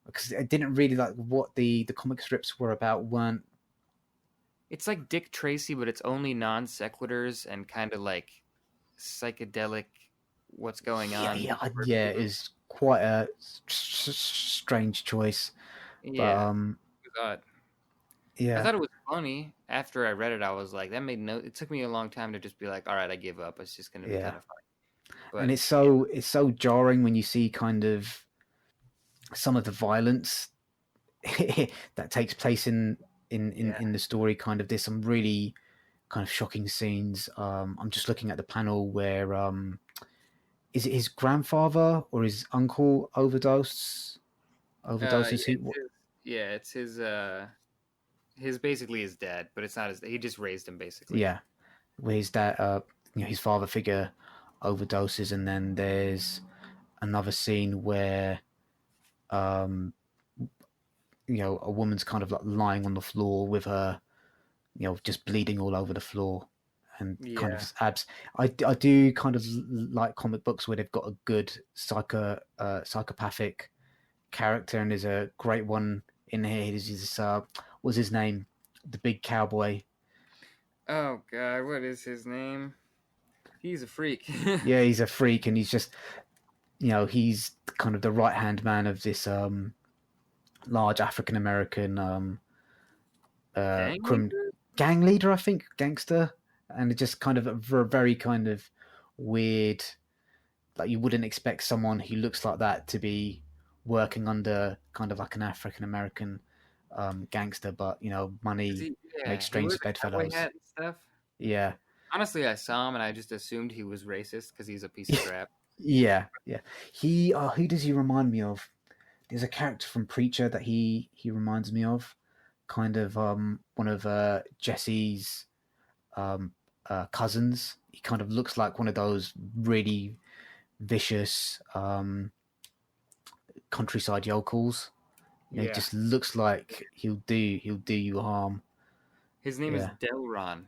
because I didn't really like what the comic strips were about. Weren't it's like Dick Tracy, but it's only non sequiturs and kind of like psychedelic. What's going yeah, on? yeah, is quite a strange choice, but Yeah, it was odd. I yeah, thought it was funny. After I read it, I was like, that made no. It took me a long time to just be like, all right, I give up. It's just going to be yeah, kind of funny. and But it's so jarring when you see kind of some of the violence that takes place yeah, in the story. Kind of there's some really kind of shocking scenes. I'm just looking at the panel where is it his grandfather or his uncle overdoses? it's his. Yeah, it's his. His basically his dad, but it's not his. He just raised him basically. Yeah, where his dad, his father figure overdoses, and then there's another scene where um, a woman's kind of like lying on the floor with her, just bleeding all over the floor and kind Yeah. of abs. I do kind of like comic books where they've got a good psychopathic character, and there's a great one in here. What's his name? The big cowboy. Oh God, what is his name? He's a freak. Yeah, he's a freak, and he's just he's kind of the right hand man of this large African American Gang crim leader? gang leader, I think, gangster, and it just kind of a very kind of weird. Like you wouldn't expect someone who looks like that to be working under kind of like an African American gangster, but Is money he? Yeah, makes he strange wears a cowboy bedfellows. hat and stuff. Yeah, Honestly, I saw him and I just assumed he was racist because he's a piece of crap. Yeah, yeah. He who does he remind me of? There's a character from Preacher that he reminds me of, kind of one of Jesse's um cousins. He kind of looks like one of those really vicious countryside yokels. You know, he Yeah. just looks like he'll do you harm. His name is Yeah. Delron.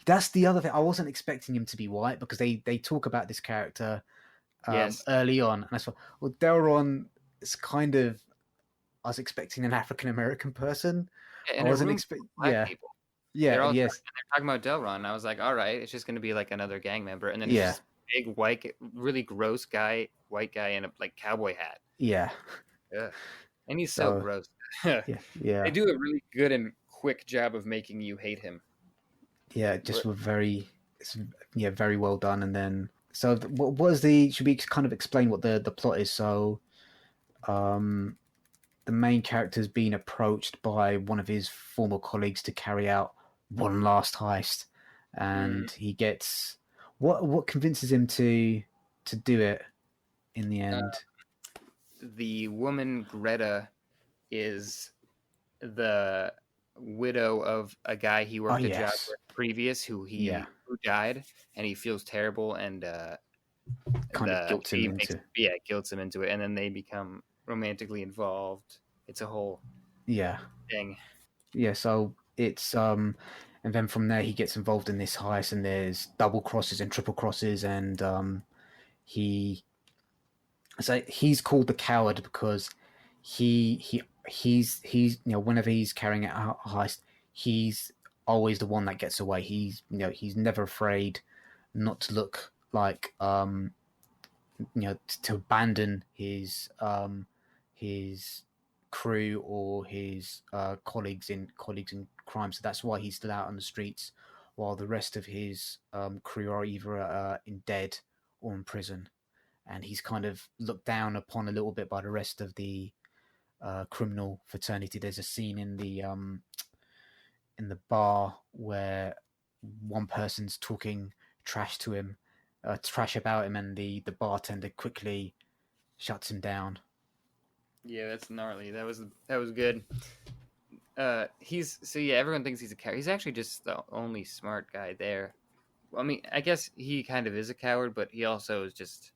That's the other thing. I wasn't expecting him to be white because they talk about this character Yes. early on, and I thought, well, Delron is kind of. I was expecting an African American person. I In a wasn't room expect. full of black Yeah, people. yeah, yes, They're talking about Delron. And I was like, all right, it's just going to be like another gang member. And then it's yeah, just big white, really gross guy, white guy in a like cowboy hat. yeah. Ugh. And he's so So gross. yeah, They yeah, do a really good and quick job of making you hate him. yeah. Just were very, it's, yeah, very well done. And then so what was the? Should we kind of explain what the plot is? So um, the main character's been approached by one of his former colleagues to carry out one last heist, Mm. and he gets what convinces him to do it in the Uh, end. the woman Greta is the widow of a guy he Oh worked a job yes, with previous yeah, who died, and he feels terrible, and kind of guilt him she makes into guilts him into it, and then they become romantically involved. It's a whole yeah, thing. yeah. So it's and then from there he gets involved in this heist, and there's double crosses and triple crosses, and he so he's called the coward because he's you know whenever he's carrying out a heist, he's always the one that gets away. He's never afraid not to look like to abandon his crew or his colleagues in crime. So that's why he's still out on the streets, while the rest of his crew are either in dead or in prison. And he's kind of looked down upon a little bit by the rest of the criminal fraternity. There's a scene in the bar where one person's talking trash to him, trash about him, and the bartender quickly shuts him down. Yeah, that's gnarly. That was good. He's so yeah. Everyone thinks he's a coward. He's actually just the only smart guy there. I mean, I guess he kind of is a coward, but he also is just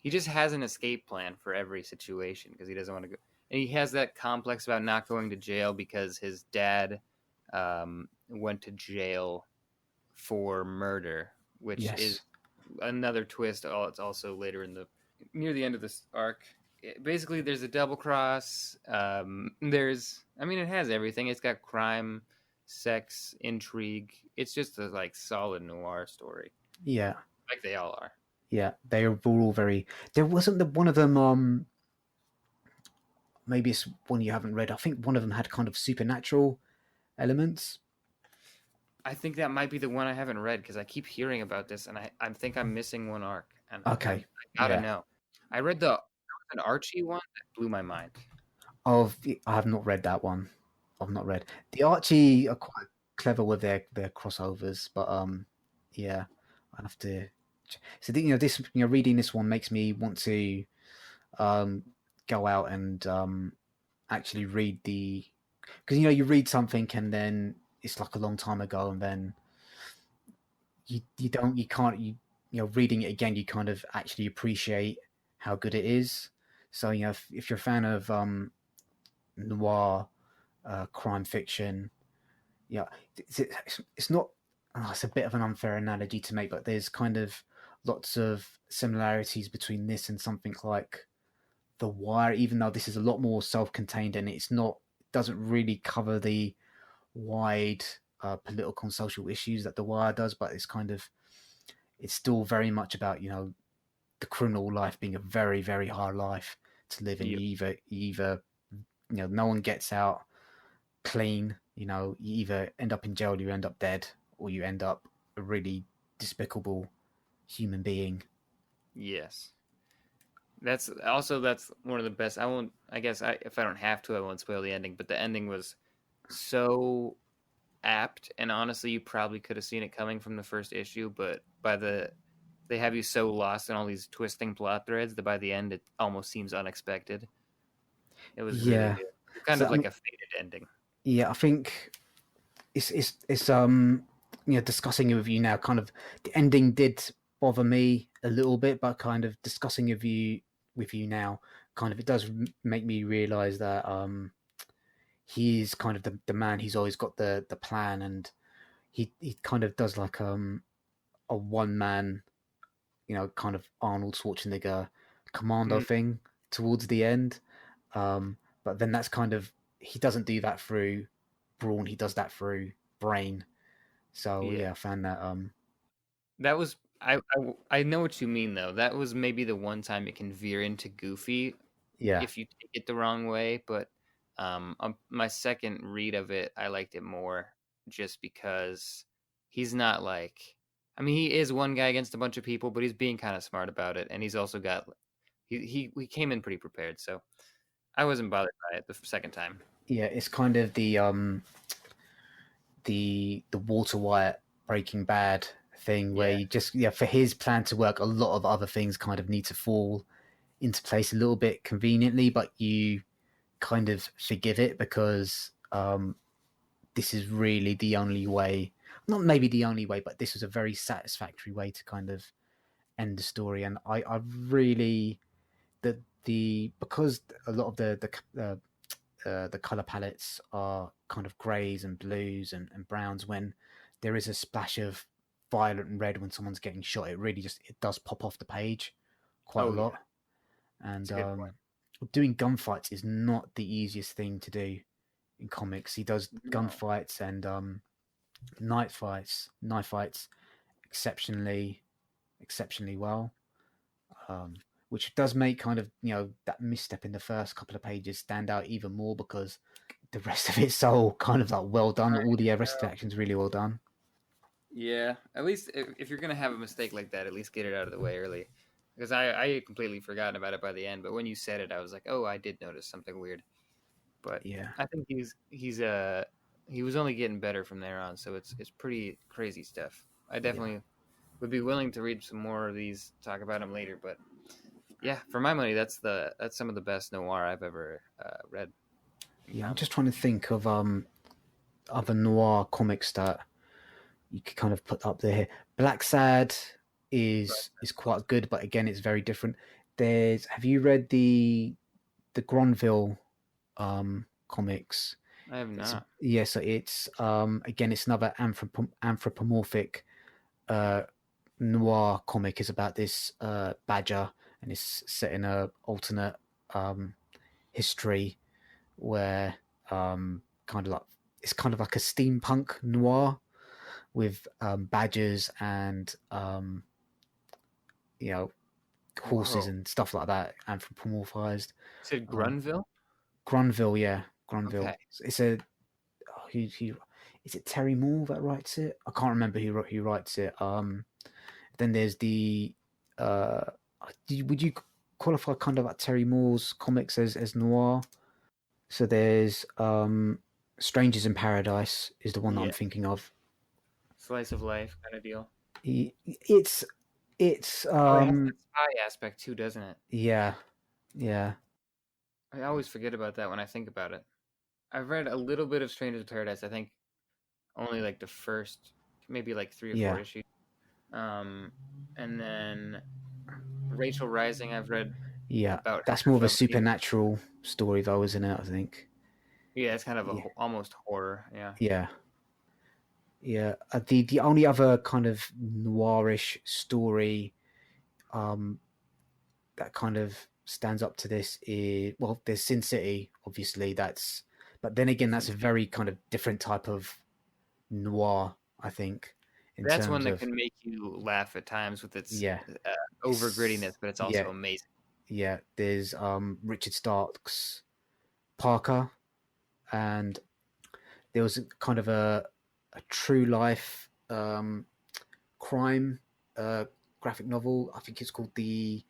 he just has an escape plan for every situation because he doesn't want to go. And he has that complex about not going to jail because his dad went to jail for murder, which is Yes. another twist. It's also later in the near the end of this arc. Basically, there's a double cross. I mean, it has everything. It's got crime, sex, intrigue. It's just a like solid noir story, Yeah. like they all are. Yeah. They were all very. There wasn't the one of them. Maybe it's one you haven't read. I think one of them had kind of supernatural elements. I think that might be the one I haven't read because I keep hearing about this, and I think I'm missing one arc, and Okay. I gotta Yeah. know. I read the an Archie one that blew my mind. Of I have not read that one. I've not read the Archie are quite clever with their crossovers, but yeah, I have to. So this reading this one makes me want to um go out and actually read the because you read something and then it's like a long time ago and then you can't reading it again you kind of actually appreciate how good it is. So if you're a fan of noir crime fiction. Yeah, it's not. It's a bit of an unfair analogy to make, but there's kind of lots of similarities between this and something like The Wire. Even though this is a lot more self-contained and it's not doesn't really cover the wide political and social issues that The Wire does, but it's still very much about the criminal life being a very very hard life to live, and Yep. you either no one gets out clean. You either end up in jail, or you end up dead, or you end up a really despicable human being. Yes. That's one of the best. I won't. I guess if I don't have to, I won't spoil the ending. But the ending was so apt, and honestly, you probably could have seen it coming from the first issue, but they have you so lost in all these twisting plot threads that by the end it almost seems unexpected. It was really Yeah. good. It's kind So of like a fated ending. yeah, I think it's discussing it with you now. Kind of the ending did bother me a little bit, but kind of discussing with you now, kind of it does make me realize that he's kind of the man. He's always got the plan, and he kind of does like a one man, kind of Arnold Schwarzenegger commando thing towards the end. But then that's kind of, he doesn't do that through brawn, he does that through brain. So Yeah, yeah, I found that that was I know what you mean though. That was maybe the one time it can veer into goofy yeah, if you take it the wrong way. But my second read of it, I liked it more just because he's not like. I mean, he is one guy against a bunch of people, but he's being kind of smart about it, and he's also got he came in pretty prepared, so I wasn't bothered by it the second time. yeah, it's kind of the Walter White Breaking Bad thing where Yeah, you just, yeah, for his plan to work, a lot of other things kind of need to fall into place a little bit conveniently, but you kind of forgive it because this is really the only way, not maybe the only way, but this was a very satisfactory way to kind of end the story. And I really, the because a lot of the color palettes are kind of grays and blues and browns, when there is a splash of violet and red when someone's getting shot, it really just, it does pop off the page quite a oh lot. yeah, And it's a good point. doing gunfights is not the easiest thing to do in comics. He does No, gunfights and knife fights exceptionally well, um, which does make kind of, that misstep in the first couple of pages stand out even more, because the rest of it's so kind of like well done. All the rest of the action's really well done. yeah, at least if you're gonna have a mistake like that, at least get it out of the way early. Because I had completely forgotten about it by the end, but when you said it, I was like, oh, I did notice something weird. But Yeah, I think he was only getting better from there on, so it's pretty crazy stuff. I yeah, definitely would be willing to read some more of these, talk about them later. But yeah, for my money, that's some of the best noir I've ever read in yeah. I'm comics. just trying to think of other noir comics that you could kind of put up there. Black Sad is quite good, but again, it's very different. There's, have you read the Gronville comics? I have not. Yeah, so it's again, it's another anthropomorphic uh noir comic. Is about this badger, and it's set in a alternate um history where kind of like, it's kind of like a steampunk noir with badgers and you know horses Whoa, and stuff like that anthropomorphized. you said um Grunville? Gronville, yeah, Gronville. Okay, It's a, he is it Terry Moore that writes it? I can't remember who writes it. Then there's the uh, would you qualify kind of like Terry Moore's comics as noir? So there's Strangers in Paradise is the one that I'm yeah, thinking of. slice of life kind of deal. It's it's Oh, it has that spy aspect too, doesn't it? yeah, yeah, I always forget about that when I think about it. I've read a little bit of Strangers in Paradise. I think only like the first, maybe like three or four yeah, issues. Um, and then Rachel Rising, I've read yeah. about That's more half of a of. supernatural story though, isn't it? I think. Yeah, it's kind of a Yeah, almost horror. Yeah, yeah, yeah. The only other kind of noirish story um that kind of stands up to this is, well, there's Sin City, obviously. That's, but then again, that's a very kind of different type of noir, I think, in that's one terms that of, can make you laugh at times with its yeah, over grittiness, but it's yeah, also amazing. yeah. There's Richard Stark's Parker, and there was kind of a true life crime uh, graphic novel. I think it's called the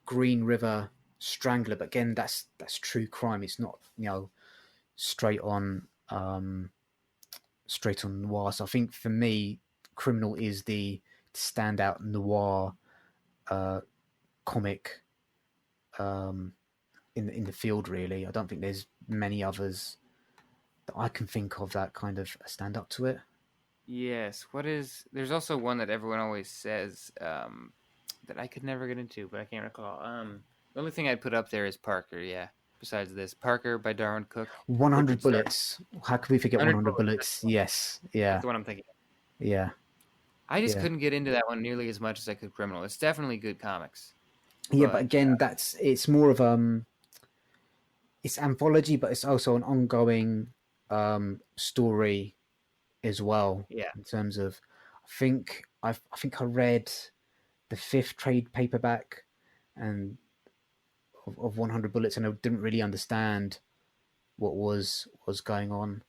Green River Strangler. But again, that's true crime. It's not straight on straight on noir. So I think for me, Criminal is the standout noir comic in the field. Really, I don't think there's many others that I can think of that kind of stand up to it. Yes. There's also one that everyone always says that I could never get into, but I can't recall. The only thing I'd put up there is Parker. Yeah. Besides this, Parker by Darwin Cook, 100 Richard Stark. Bullets. How could we forget 100 100 Bullets? Yes. Yeah. That's the one I'm thinking of. Yeah. I just Yeah. couldn't get into that one nearly as much as I could Criminal. It's definitely good comics. Yeah, but again, it's more of it's anthology, but it's also an ongoing story as well. Yeah. In terms of, I think I read the 5th trade paperback and of 100 Bullets, and I didn't really understand what was going on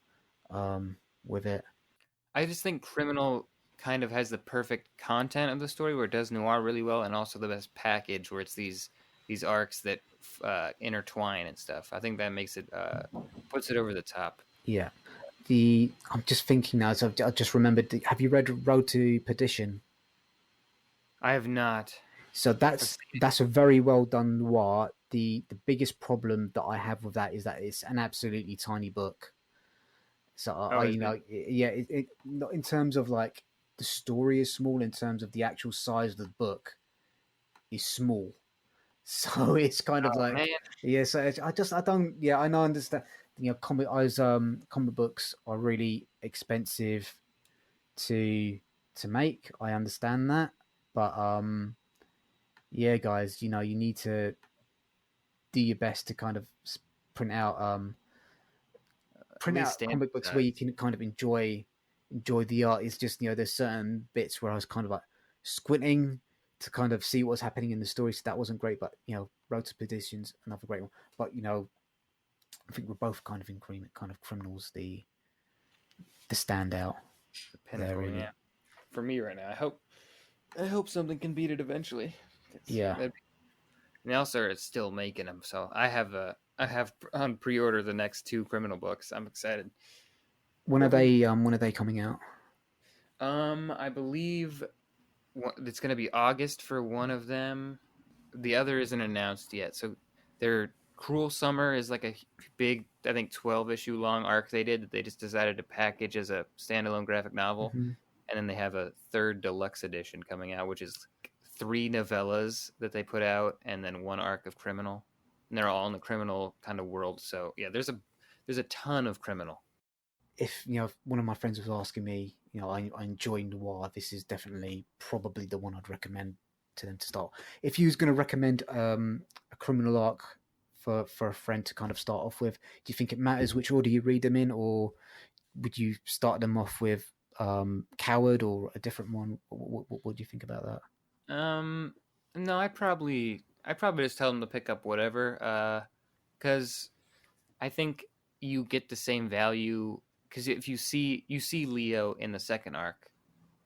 with it. I just think Criminal kind of has the perfect content of the story where it does noir really well, and also the best package where it's these arcs that intertwine and stuff. I think that makes it puts it over the top. Yeah. I'm just thinking now. So I just remembered. Have you read Road to Perdition? I have not. So that's a very well done noir. The biggest problem that I have with that is that it's an absolutely tiny book. So yeah, not in terms of like the story is small. In terms of the actual size of the book is small. So it's kind of like, man. yeah. So I don't. Yeah, I know. Understand. Comic books are really expensive to make. I understand that, but yeah, guys, you need to do your best to kind of print out comic books where you can kind of enjoy the art. It's just there's certain bits where I was kind of like squinting to kind of see what's happening in the story, so that wasn't great. But Road to Perdition's another great one. But I think we're both kind of in agreement. Kind of Criminal's the standout. The pinnacle, really. Yeah. For me right now, I hope something can beat it eventually. Yeah. Nelson is still making them, so I have on pre-order the next 2 Criminal books. I'm excited. When are they coming out? I believe it's going to be August for one of them. The other isn't announced yet. So their Cruel Summer is like a big, I think 12 issue long arc they did that they just decided to package as a standalone graphic novel. Mm-hmm. And then they have a 3rd deluxe edition coming out, which is 3 novellas that they put out and then 1 arc of Criminal. And they're all in the Criminal kind of world. So yeah, there's a ton of Criminal. If one of my friends was asking me, I enjoy noir, this is definitely probably the one I'd recommend to them to start. If you was going to recommend a Criminal arc for a friend to kind of start off with, do you think it matters which order you read them in, or would you start them off with Coward or a different one? What do you think about that? No, I probably just tell them to pick up whatever, because I think you get the same value. Because if you see Leo in the 2nd arc,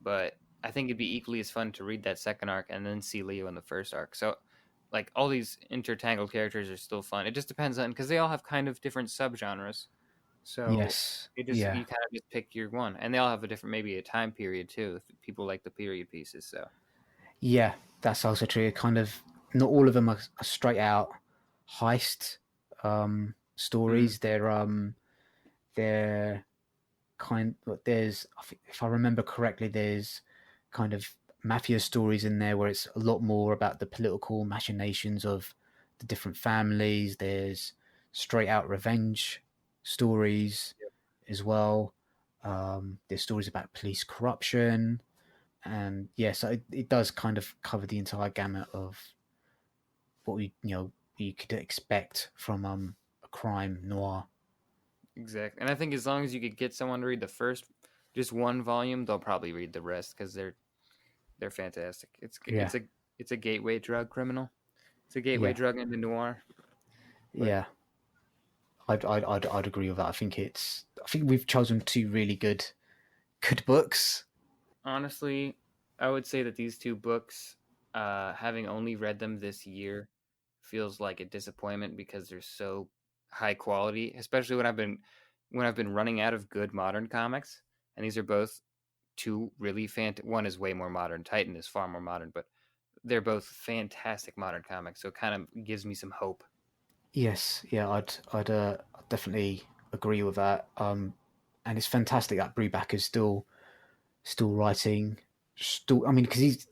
but I think it'd be equally as fun to read that 2nd arc and then see Leo in the 1st arc. So, like, all these intertangled characters are still fun. It just depends on, because they all have kind of different subgenres. So yes, you kind of just pick your one, and they all have a different, maybe a time period too. If people like the period pieces, so yeah, that's also true. Kind of, not all of them are straight out heist stories. Mm. They're kind. There's, if I remember correctly, there's kind of mafia stories in there where it's a lot more about the political machinations of the different families. There's straight out revenge stories as well. There's stories about police corruption, and so it does kind of cover the entire gamut of what you could expect from a crime noir. Exactly, and I think as long as you could get someone to read the first, just 1 volume, they'll probably read the rest because they're fantastic. It's a gateway drug, Criminal. It's a gateway drug into noir. But yeah, I'd agree with that. I think we've chosen 2 really good books. Honestly, I would say that these 2 books, having only read them this year, feels like a disappointment because they're so high quality, especially when I've been running out of good modern comics. and these are both two really one is way more modern. Titan is far more modern, but they're both fantastic modern comics. So it kind of gives me some hope. Yes, yeah, I'd definitely agree with that. And it's fantastic that Brubaker's still writing. Still, I mean, because he's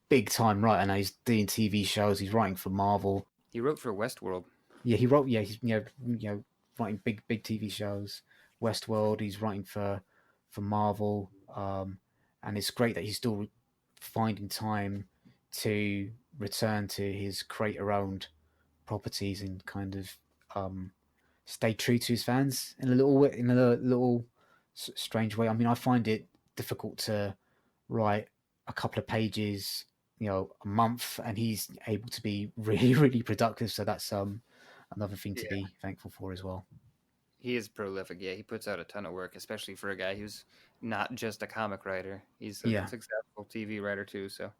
big time writer now. He's doing TV shows. He's writing for Marvel. He wrote for Westworld. Yeah, he wrote. Yeah, he's writing big TV shows. Westworld. He's writing for Marvel. And it's great that he's still finding time to return to his creator-owned properties and kind of stay true to his fans in a little strange way. I mean, I find it difficult to write a couple of pages, a month, and he's able to be really productive. So that's another thing to be thankful for as well. He is prolific. Yeah, he puts out a ton of work, especially for a guy who's not just a comic writer. He's a successful TV writer too. So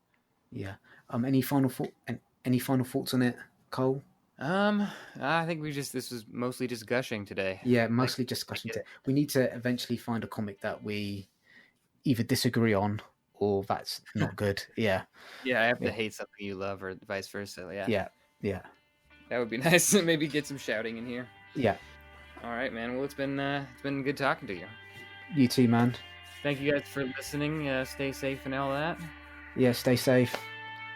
yeah. Any final thoughts on it, Cole? I think this was mostly just gushing today. Yeah, mostly just gushing. We need to eventually find a comic that we either disagree on or that's not good. Yeah. Yeah, I have to hate something you love or vice versa. Yeah. Yeah. That would be nice. Maybe get some shouting in here. Yeah. All right, man. Well, it's been good talking to you. You too, man. Thank you guys for listening. Stay safe and all that. Yeah, stay safe.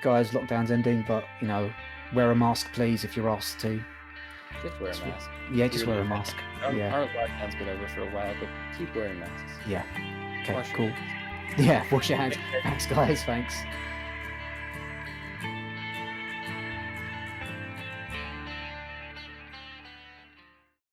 Guys, lockdown's ending, but, wear a mask, please, if you're asked to. Just wear a mask. Yeah, just wear a mask. Our lockdown's been over for a while, but keep wearing masks. Yeah. Okay, cool. Yeah, wash your hands. Thanks, guys. Thanks.